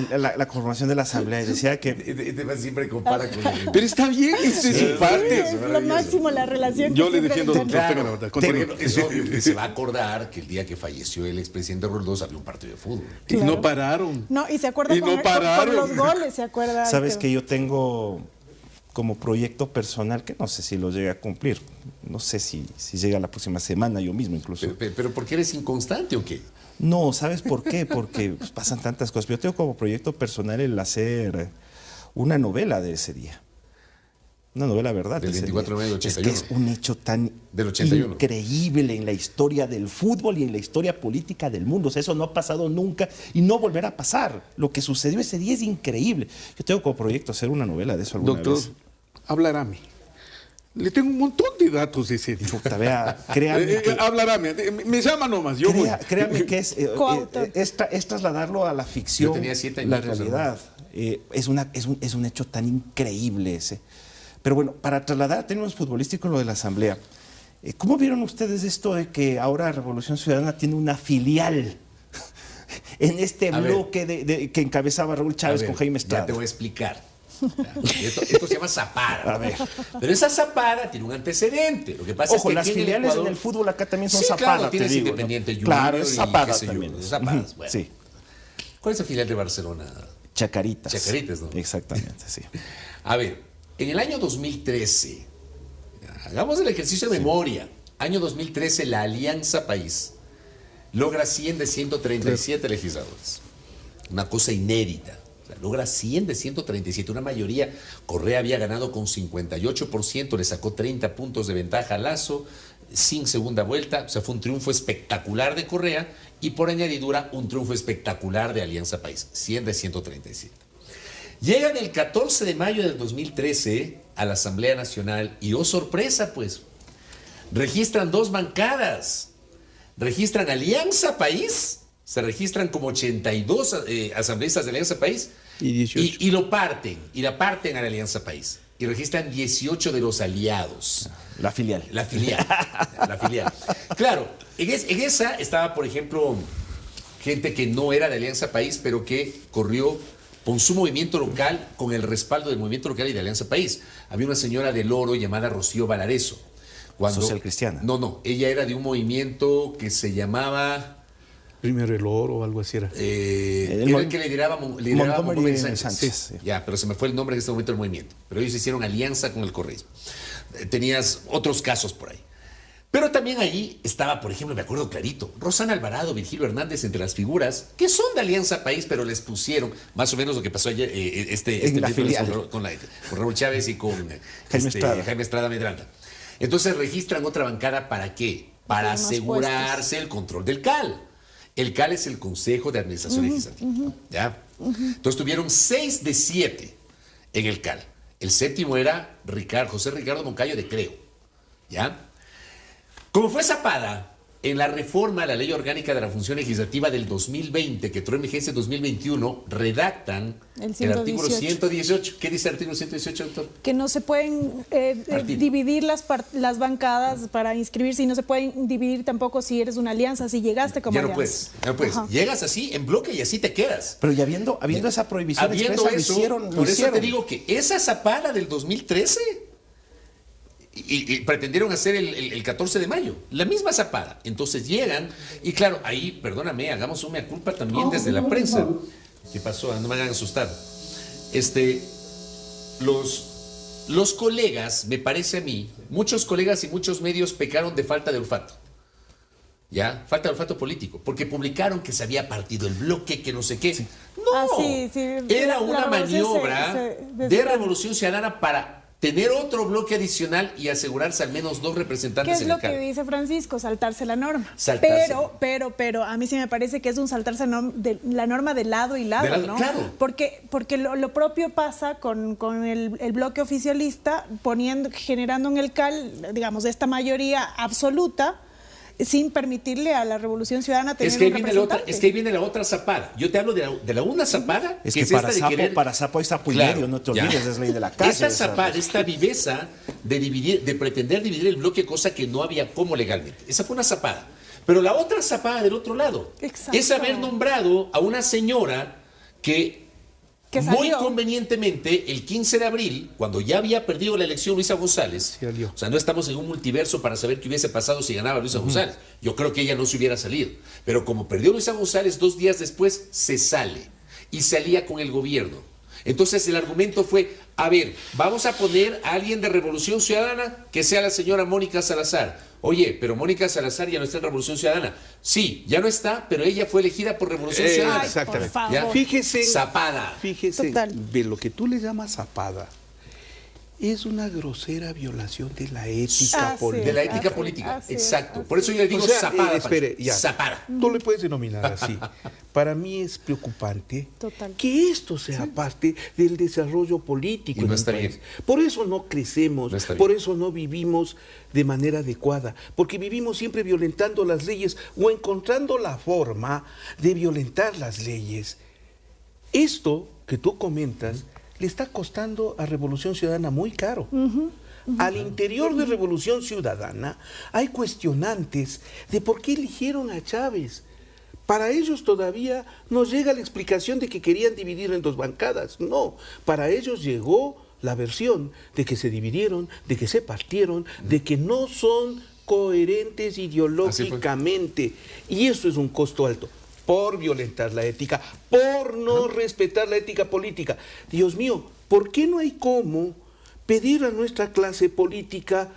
La conformación de la Asamblea, y decía que... Siempre compara con... Pero está bien, eso es su parte. Es lo máximo la relación. Yo que le defiendo siempre doctor, tenemos. pero Es obvio que se va a acordar que el día que falleció el expresidente Roldós había un partido de fútbol. Y no pararon. No, y se acuerda Y con, no pararon. con los goles, se acuerda. Sabes que yo tengo como proyecto personal, que no sé si lo llegue a cumplir, no sé si llega la próxima semana yo mismo incluso. ¿Pero por qué eres inconstante o qué? No, ¿sabes por qué? Porque pues, pasan tantas cosas. Yo tengo como proyecto personal el hacer una novela de ese día. Una novela, ¿verdad? Del 24 de mayo del 81. Es que es un hecho tan Del 81. increíble en la historia del fútbol y en la historia política del mundo. O sea, eso no ha pasado nunca y no volverá a pasar. Lo que sucedió ese día es increíble. Yo tengo como proyecto hacer una novela de eso alguna Doctor, vez. hablarame. Le tengo un montón de datos de ese día. Chuta, vea, créanme que... Hablarame, me llama nomás, yo voy. Créanme que es trasladarlo a la ficción, Yo tenía 7 la añitos, realidad. Es un hecho tan increíble ese. Pero bueno, para trasladar a términos futbolísticos lo de la Asamblea, ¿cómo vieron ustedes esto de que ahora Revolución Ciudadana tiene una filial en este bloque que encabezaba Raúl Chávez con Jaime Estrada? Ya te voy a explicar. Esto se llama Zapara. A ver. Pero esa Zapara tiene un antecedente. Lo que pasa Ojo, es que las aquí filiales Ecuador, en el fútbol acá también son sí, Zapara, claro, te tienes digo, Independiente ¿no? Junior Claro, es y Zapara qué sé yo, también. Zaparas, bueno. Sí. ¿Cuál es la filial de Barcelona? Chacaritas. Chacaritas, ¿no? Exactamente, sí. A ver, en el año 2013, hagamos el ejercicio de memoria. Año 2013, la Alianza País logra 100 de 137 legisladores. Una cosa inédita. O sea, logra 100 de 137, una mayoría. Correa había ganado con 58%, le sacó 30 puntos de ventaja a Lasso, sin segunda vuelta. O sea, fue un triunfo espectacular de Correa y por añadidura un triunfo espectacular de Alianza País, 100 de 137. Llegan el 14 de mayo del 2013 a la Asamblea Nacional y, oh sorpresa, pues, registran 2 bancadas. Registran Alianza País, se registran como 82 asambleístas de Alianza País Y 18. y lo parten, y la parten a la Alianza País. Y registran 18 de los aliados. La filial. La filial. La filial. Claro, en esa estaba, por ejemplo, gente que no era de Alianza País, pero que corrió con su movimiento local, con el respaldo del movimiento local y de Alianza País. Había una señora del Oro llamada Rocío Valareso. Social cristiana. No, ella era de un movimiento que se llamaba... Primero el oro o algo así era. era el que lideraba Montgomery Sánchez. Sí. Ya, pero se me fue el nombre en este momento del movimiento. Pero ellos hicieron alianza con el correísmo. Tenías otros casos por ahí. Pero también ahí estaba, por ejemplo, me acuerdo clarito, Rosana Alvarado, Virgilio Hernández, entre las figuras que son de Alianza País, pero les pusieron más o menos lo que pasó ayer, este la miércoles filial. con Raúl Chávez y con Jaime Estrada. Jaime Estrada Medranda. Entonces registran otra bancada, ¿para qué? Para Más asegurarse el control del CAL. El CAL es el Consejo de Administración Legislativa. ¿Ya? Entonces tuvieron 6 de 7 en el CAL. El séptimo era José Ricardo Moncayo de Creo. ¿Ya? Como fue Zapata, en la reforma a la Ley Orgánica de la Función Legislativa del 2020, que entró en vigencia en 2021, redactan el artículo 118. ¿Qué dice el artículo 118, doctor? Que no se pueden dividir las bancadas para inscribirse y no se pueden dividir tampoco si eres una alianza, si llegaste como alianza. Ya no puedes. Llegas así en bloque y así te quedas. Pero ya habiendo esa prohibición expresa, lo hicieron. Por eso te digo que esa Zapata del 2013... Y pretendieron hacer el 14 de mayo, la misma Zapata. Entonces llegan, y claro, ahí, perdóname, hagamos una mea culpa también desde la prensa. ¿Qué pasó? No me hagan asustar. Los colegas, me parece a mí, muchos colegas y muchos medios pecaron de falta de olfato. ¿Ya? Falta de olfato político, porque publicaron que se había partido el bloque, que no sé qué. Sí. No, era una maniobra de Revolución Ciudadana para tener otro bloque adicional y asegurarse al menos 2 representantes en el CAL. ¿Qué es lo que dice Francisco? Saltarse la norma. Pero a mí sí me parece que es un saltarse la norma de lado y lado, ¿no? Claro. Porque lo propio pasa con el bloque oficialista generando en el CAL, digamos, esta mayoría absoluta, sin permitirle a la Revolución Ciudadana tener un representante. Es que ahí viene la otra Zapata. Yo te hablo de la una Zapata. Es que para sapo hay sapo y medio, no te olvides, es ley de la casa. Esta Zapata, esta viveza de pretender dividir el bloque, cosa que no había como legalmente. Esa fue una Zapata. Pero la otra Zapata del otro lado es haber nombrado a una señora que muy convenientemente, el 15 de abril, cuando ya había perdido la elección Luisa González, o sea, no estamos en un multiverso para saber qué hubiese pasado si ganaba Luisa González. Yo creo que ella no se hubiera salido. Pero como perdió Luisa González, 2 días después se sale y se alía con el gobierno. Entonces el argumento fue, a ver, vamos a poner a alguien de Revolución Ciudadana que sea la señora Mónica Salazar. Oye, pero Mónica Salazar ya no está en Revolución Ciudadana. Sí, ya no está, pero ella fue elegida por Revolución Ciudadana. Exactamente. ¿Ya? Fíjese, Zapata. Fíjese, de lo que tú le llamas Zapata, es una grosera violación de la ética política. De la ética política, exacto. Por eso yo le digo Zapata. Espere, ya. Zapata. Tú le puedes denominar así. Para mí es preocupante que esto sea parte del desarrollo político en el país. Por eso no crecemos, por eso no vivimos de manera adecuada, porque vivimos siempre violentando las leyes o encontrando la forma de violentar las leyes. Esto que tú comentas le está costando a Revolución Ciudadana muy caro. Al interior de Revolución Ciudadana hay cuestionantes de por qué eligieron a Chávez. Para ellos todavía no llega la explicación de que querían dividir en 2 bancadas. No, para ellos llegó la versión de que se dividieron, de que se partieron, de que no son coherentes ideológicamente. Y eso es un costo alto. Por violentar la ética, por no respetar la ética política. Dios mío, ¿por qué no hay cómo pedir a nuestra clase política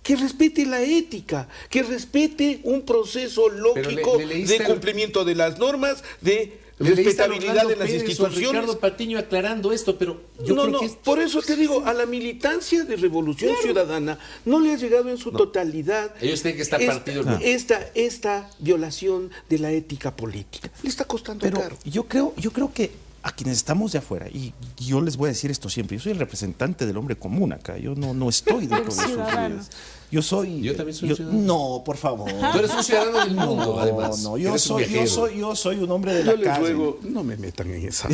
que respete la ética, que respete un proceso lógico de cumplimiento de las normas, de respetabilidad de las instituciones? Ricardo Patiño aclarando esto, pero yo creo que por eso te digo, a la militancia de Revolución Ciudadana no le ha llegado en su totalidad. Ellos tienen que estar partidos. Esta violación de la ética política. Le está costando caro. Yo creo que a quienes estamos de afuera, y yo les voy a decir esto siempre, yo soy el representante del hombre común acá, yo no estoy dentro de esos líderes. Yo también soy ciudadano. No, por favor. Tú eres un ciudadano del mundo, además. No, yo soy un hombre de la calle. Yo les ruego, no me metan en esa.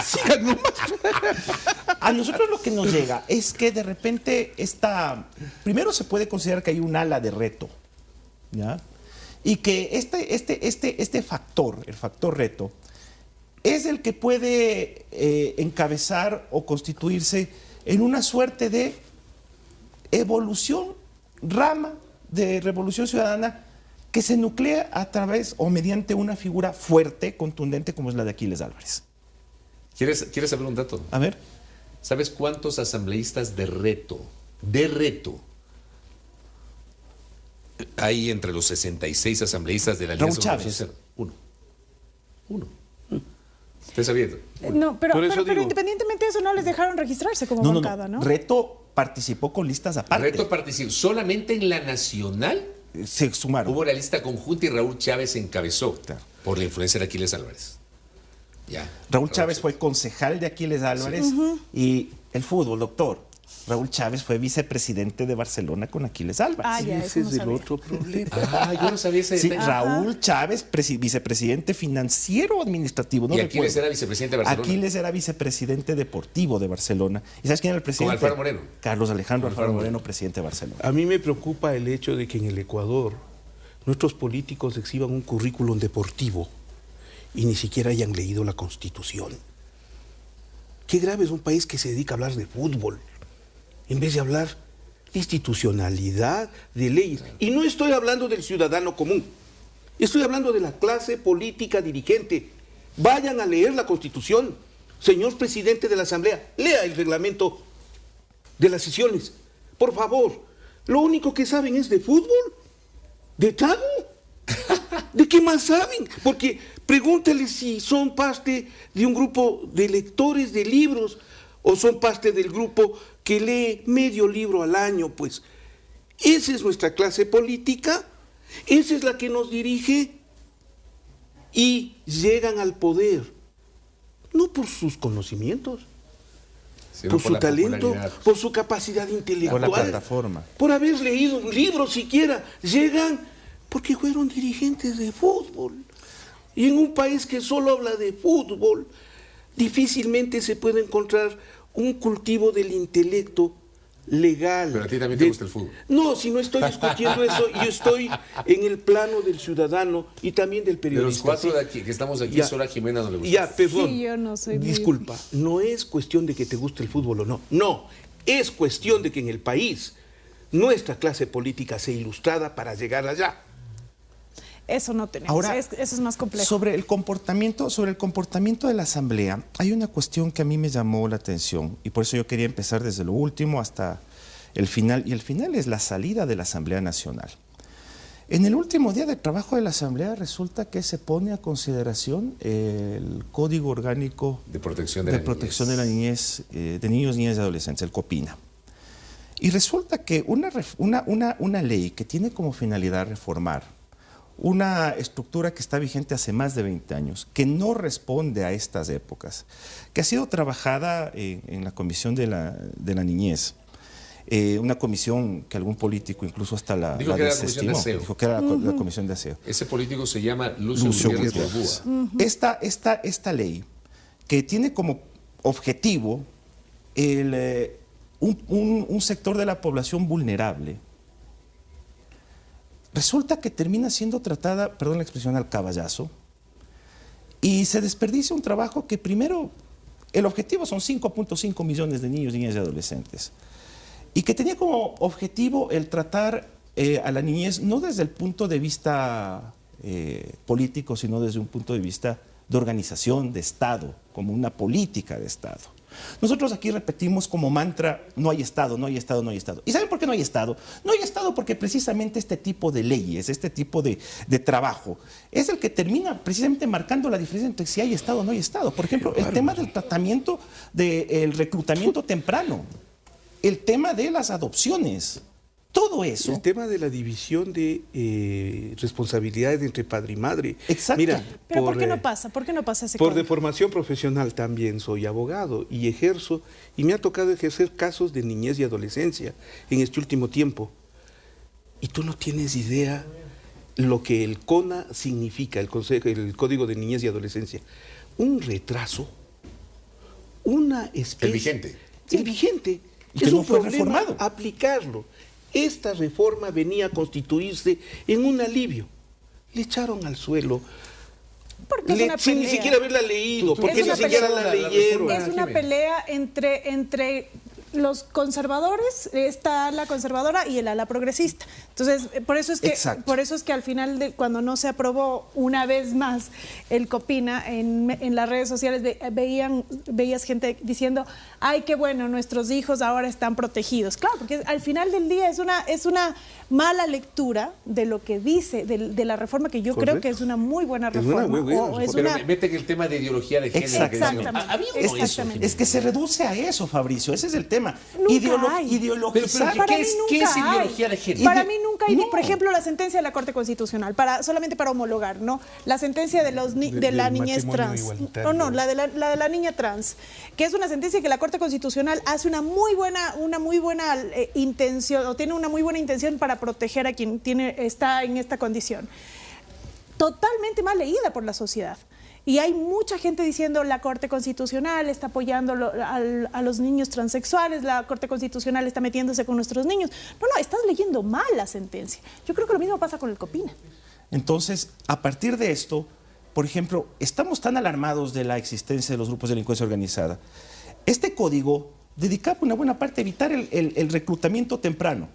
Sigan nomás. A nosotros lo que nos llega es que de repente primero se puede considerar que hay un ala de reto, ¿ya? Y que este factor, el factor reto, es el que puede encabezar o constituirse en una suerte de evolución, rama de Revolución Ciudadana que se nuclea a través o mediante una figura fuerte, contundente, como es la de Aquiles Álvarez. ¿Quieres saber un dato? A ver. ¿Sabes cuántos asambleístas de reto hay entre los 66 asambleístas de la Alianza? Chávez. Uno. Está sabiendo. No, pero digo, independientemente de eso no les dejaron registrarse como bancada, ¿no? Reto participó con listas aparte. Reto participó. Solamente en la nacional Se sumaron. hubo la lista conjunta y Raúl Chávez encabezó Claro. por la influencia de Aquiles Álvarez. Ya. Raúl Chávez fue concejal de Aquiles Álvarez y el fútbol, doctor. Raúl Chávez fue vicepresidente de Barcelona con Aquiles Álvarez. Ah, ya, Ese eso es no el sabía. otro problema. Ah, yo no sabía ese Sí, detalle. Raúl Chávez, vicepresidente financiero administrativo. No Y Aquiles recuerdo. era vicepresidente de Barcelona. Aquiles era vicepresidente deportivo de Barcelona. ¿Y sabes quién era el presidente? Alfaro Moreno. Carlos Alejandro Alfaro Alfaro Moreno. Moreno, presidente de Barcelona. A mí me preocupa el hecho de que en el Ecuador nuestros políticos exhiban un currículum deportivo y ni siquiera hayan leído la Constitución. Qué grave es un país que se dedica a hablar de fútbol, en vez de hablar de institucionalidad, de leyes. Y no estoy hablando del ciudadano común, estoy hablando de la clase política dirigente. Vayan a leer la Constitución. Señor presidente de la Asamblea, lea el reglamento de las sesiones. Por favor, lo único que saben es de fútbol, de trago. ¿De qué más saben? Porque pregúntales si son parte de un grupo de lectores de libros o son parte del grupo que lee medio libro al año, pues. Esa es nuestra clase política, esa es la que nos dirige y llegan al poder, no por sus conocimientos, Sino por su la talento, popularidad. por su capacidad intelectual, Por la plataforma. por haber leído un libro siquiera. Llegan porque fueron dirigentes de fútbol. Y en un país que solo habla de fútbol, difícilmente se puede encontrar un cultivo del intelecto legal. Pero a ti también te gusta el fútbol. No, si no estoy discutiendo eso, yo estoy en el plano del ciudadano y también del De periodista. los cuatro ¿sí? de aquí, que estamos aquí, Ya. solo a Jimena no le gusta. Ya, perdón. Sí, yo no soy muy- Disculpa, no es cuestión de que te guste el fútbol o no. No, es cuestión de que en el país nuestra clase política sea ilustrada para llegar allá. Eso no tenemos. Ahora, eso es más complejo. Sobre el comportamiento de la Asamblea, hay una cuestión que a mí me llamó la atención y por eso yo quería empezar desde lo último hasta el final. Y el final es la salida de la Asamblea Nacional. En el último día de trabajo de la Asamblea resulta que se pone a consideración el Código Orgánico De protección de, de la protección de niñez. la niñez, de niños, niñas y adolescentes, el COPINA. Y resulta que una ley que tiene como finalidad reformar una estructura que está vigente hace más de 20 años, que no responde a estas épocas, que ha sido trabajada en la Comisión de la Niñez, una comisión que algún político incluso hasta la Dijo que era la Comisión de desestimó, Aseo. dijo que era la Comisión de Aseo. Ese político se llama Lucio Gutiérrez Borbúa. Esta ley que tiene como objetivo un sector de la población vulnerable, resulta que termina siendo tratada, perdón la expresión, al caballazo, y se desperdicia un trabajo que primero, el objetivo son 5.5 millones de niños, niñas y adolescentes, y que tenía como objetivo el tratar a la niñez no desde el punto de vista político, sino desde un punto de vista de organización de Estado, como una política de Estado. Nosotros aquí repetimos como mantra, no hay Estado, no hay Estado, no hay Estado. ¿Y saben por qué no hay Estado? No hay Estado porque precisamente este tipo de leyes, este tipo de trabajo, es el que termina precisamente marcando la diferencia entre si hay Estado o no hay Estado. Por ejemplo, el tema del tratamiento del reclutamiento temprano, el tema de las adopciones, todo eso. El tema de la división de responsabilidades entre padre y madre. Exacto. Mira, Pero ¿por qué no pasa? ¿Por qué no pasa ese Por código? deformación profesional también soy abogado y ejerzo, y me ha tocado ejercer casos de niñez y adolescencia en este último tiempo. Y tú no tienes idea lo que el CONA significa, el Código de Niñez y Adolescencia. Un retraso, una especie... El vigente. El vigente. Y que Es no un fue problema reformado. aplicarlo. Esta reforma venía a constituirse en un alivio. Le echaron al suelo. Porque es una Sin ni pelea. siquiera haberla leído, porque Es ni una siquiera pelea. la leyeron. Es una pelea entre los conservadores, está la conservadora y el ala progresista. Entonces, por eso es que al final, cuando no se aprobó una vez más el Copina, en las redes sociales veías gente diciendo, ay, qué bueno, nuestros hijos ahora están protegidos. Claro, porque al final del día es una mala lectura de lo que dice, de la reforma, que yo creo que es una muy buena reforma. Pero meten el tema de ideología de género. Exactamente. Es que se reduce a eso, Fabricio, ese es el tema. Ideologizar. ¿Qué es ideología de género? Para mí nunca hay, por ejemplo, la sentencia de la Corte Constitucional, solamente para homologar, ¿no? La sentencia de la niñez trans. La de la niña trans, que es una sentencia que la Corte Constitucional hace una muy buena intención, o tiene una muy buena intención para proteger a quien está en esta condición. Totalmente mal leída por la sociedad. Y hay mucha gente diciendo la Corte Constitucional está apoyando a los niños transexuales, la Corte Constitucional está metiéndose con nuestros niños. No, estás leyendo mal la sentencia. Yo creo que lo mismo pasa con el Copina. Entonces, a partir de esto, por ejemplo, estamos tan alarmados de la existencia de los grupos de delincuencia organizada. Este código dedicaba una buena parte a evitar el reclutamiento temprano.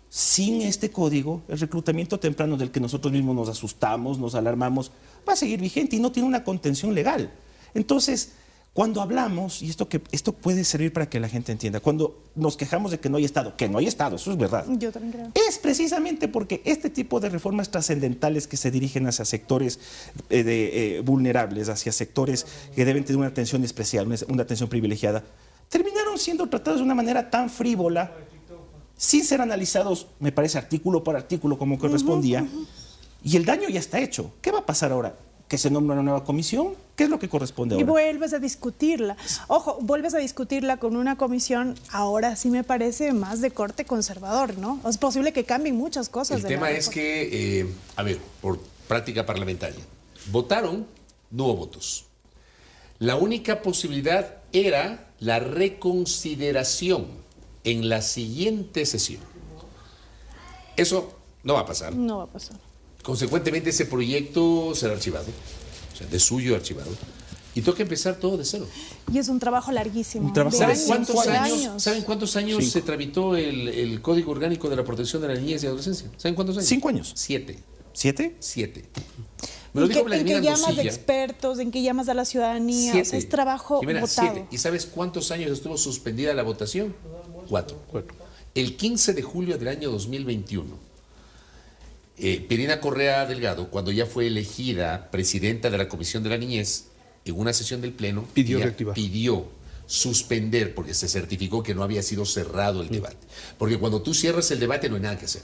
Sin este código, el reclutamiento temprano del que nosotros mismos nos asustamos, nos alarmamos, va a seguir vigente y no tiene una contención legal. Entonces, cuando hablamos, y esto puede servir para que la gente entienda, cuando nos quejamos de que no hay Estado, eso es verdad. Yo también creo. Es precisamente porque este tipo de reformas trascendentales que se dirigen hacia sectores vulnerables, hacia sectores que deben tener una atención especial, una atención privilegiada, terminaron siendo tratados de una manera tan frívola, sin ser analizados, me parece, artículo por artículo como correspondía, y el daño ya está hecho. ¿Qué va a pasar ahora? ¿Que se nombra una nueva comisión? ¿Qué es lo que corresponde ahora? Y vuelves a discutirla. Ojo, vuelves a discutirla con una comisión, ahora sí me parece más de corte conservador, ¿no? Es posible que cambien muchas cosas. El tema es que, por práctica parlamentaria, votaron, no hubo votos. La única posibilidad era la reconsideración en la siguiente sesión. Eso no va a pasar. No va a pasar. Consecuentemente, ese proyecto será archivado, o sea, de suyo archivado, y toca empezar todo de cero. Y es un trabajo larguísimo. ¿Saben cuántos años se tramitó el Código Orgánico de la Protección de la Niñez y Adolescencia? ¿Saben cuántos años? 5 años. 7. ¿7? 7. ¿En qué llamas de expertos? ¿En qué llamas a la ciudadanía? 7. O sea, es trabajo votado. 7. ¿Y sabes cuántos años estuvo suspendida la votación? 4. El 15 de julio del año 2021, Pirina Correa Delgado, cuando ya fue elegida presidenta de la Comisión de la Niñez, en una sesión del Pleno, pidió suspender, porque se certificó que no había sido cerrado el debate. Porque cuando tú cierras el debate no hay nada que hacer.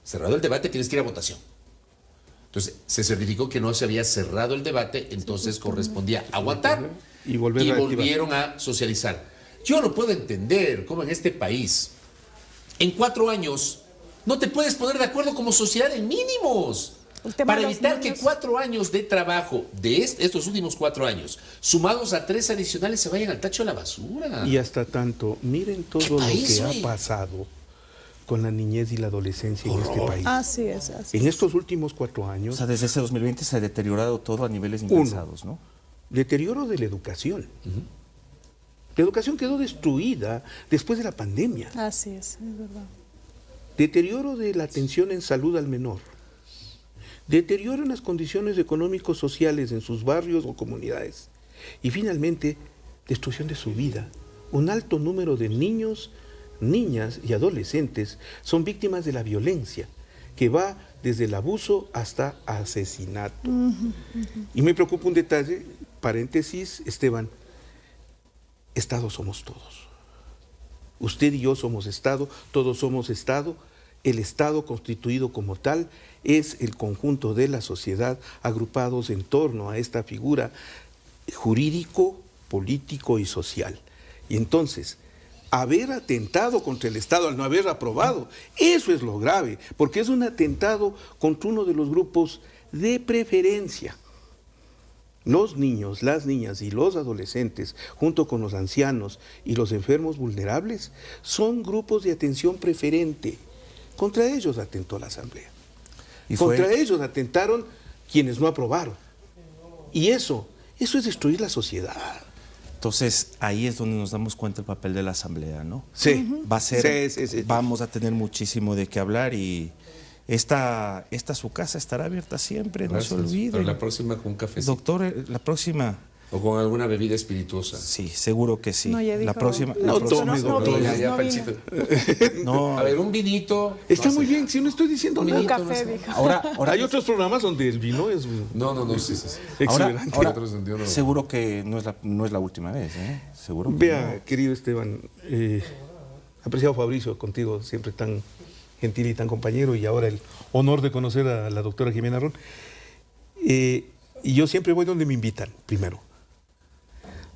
Cerrado el debate tienes que ir a votación. Entonces, se certificó que no se había cerrado el debate, entonces correspondía aguantar y volvieron a socializar. Yo no puedo entender cómo en este país, en 4 años, no te puedes poner de acuerdo como sociedad en mínimos para evitar que 4 años de trabajo de estos últimos 4 años, sumados a 3 adicionales, se vayan al tacho de la basura. Y hasta tanto, miren todo lo que ha pasado con la niñez y la adolescencia en este país. Así es. En estos últimos 4 años... O sea, desde ese 2020 se ha deteriorado todo a niveles impensados, ¿no? Deterioro de la educación. La educación quedó destruida después de la pandemia. Así es verdad. Deterioro de la atención en salud al menor. Deterioro en las condiciones económicos sociales en sus barrios o comunidades. Y finalmente, destrucción de su vida. Un alto número de niños, niñas y adolescentes son víctimas de la violencia, que va desde el abuso hasta asesinato. Y me preocupa un detalle, paréntesis, Esteban, Estado somos todos. Usted y yo somos Estado, todos somos Estado. El Estado constituido como tal es el conjunto de la sociedad agrupados en torno a esta figura jurídico, político y social. Y entonces, haber atentado contra el Estado al no haber aprobado, eso es lo grave, porque es un atentado contra uno de los grupos de preferencia. Los niños, las niñas y los adolescentes, junto con los ancianos y los enfermos vulnerables, son grupos de atención preferente. Contra ellos atentó la Asamblea. Contra ellos atentaron quienes no aprobaron. Y eso es destruir la sociedad. Entonces, ahí es donde nos damos cuenta del papel de la Asamblea, ¿no? Sí. Va a ser, Sí. vamos a tener muchísimo de qué hablar y esta su casa estará abierta siempre, Gracias. no se olviden. Pero la próxima con un cafecito. Doctor, la próxima, O con alguna bebida espirituosa. sí, seguro que sí. No, ya La dijo- próxima, No la próxima- tome, doctor. vino, Ya, no Panchito. no, A ver, un vinito. Está no muy hace- bien, si no estoy diciendo Un nada. café, dijo. ahora Hay otros programas donde el vino es No, sí. exuberante. ahora, Otro sentido no. seguro que no es la última vez, ¿eh? Seguro que Vea, querido Esteban, apreciado Fabricio, contigo siempre tan gentil y tan compañero, y ahora el honor de conocer a la doctora Jimena Ron. Y yo siempre voy donde me invitan, primero.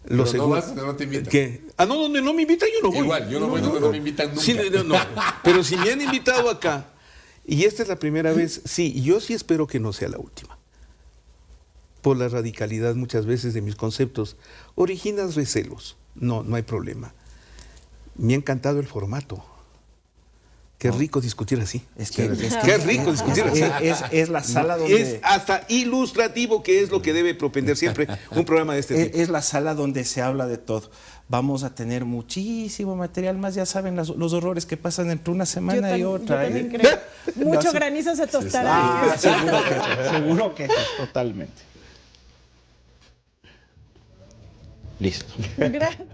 Pero no vas donde no te invitan. ¿Qué? No, donde no me invitan yo no voy. Igual, yo no voy donde no me invitan nunca. Sí, no, pero si me han invitado acá, y esta es la primera vez, sí, yo sí espero que no sea la última. Por la radicalidad muchas veces de mis conceptos, originas recelos. No hay problema. Me ha encantado el formato. Qué rico discutir así. Qué Qué rico discutir así. es la sala donde... Es hasta ilustrativo, que es lo que debe propender siempre un programa de este tipo. Es la sala donde se habla de todo. Vamos a tener muchísimo material más, ya saben los horrores que pasan entre una semana y otra. Yo también creo. Mucho granizo se tostará. Seguro que sí, totalmente. Listo. Gracias.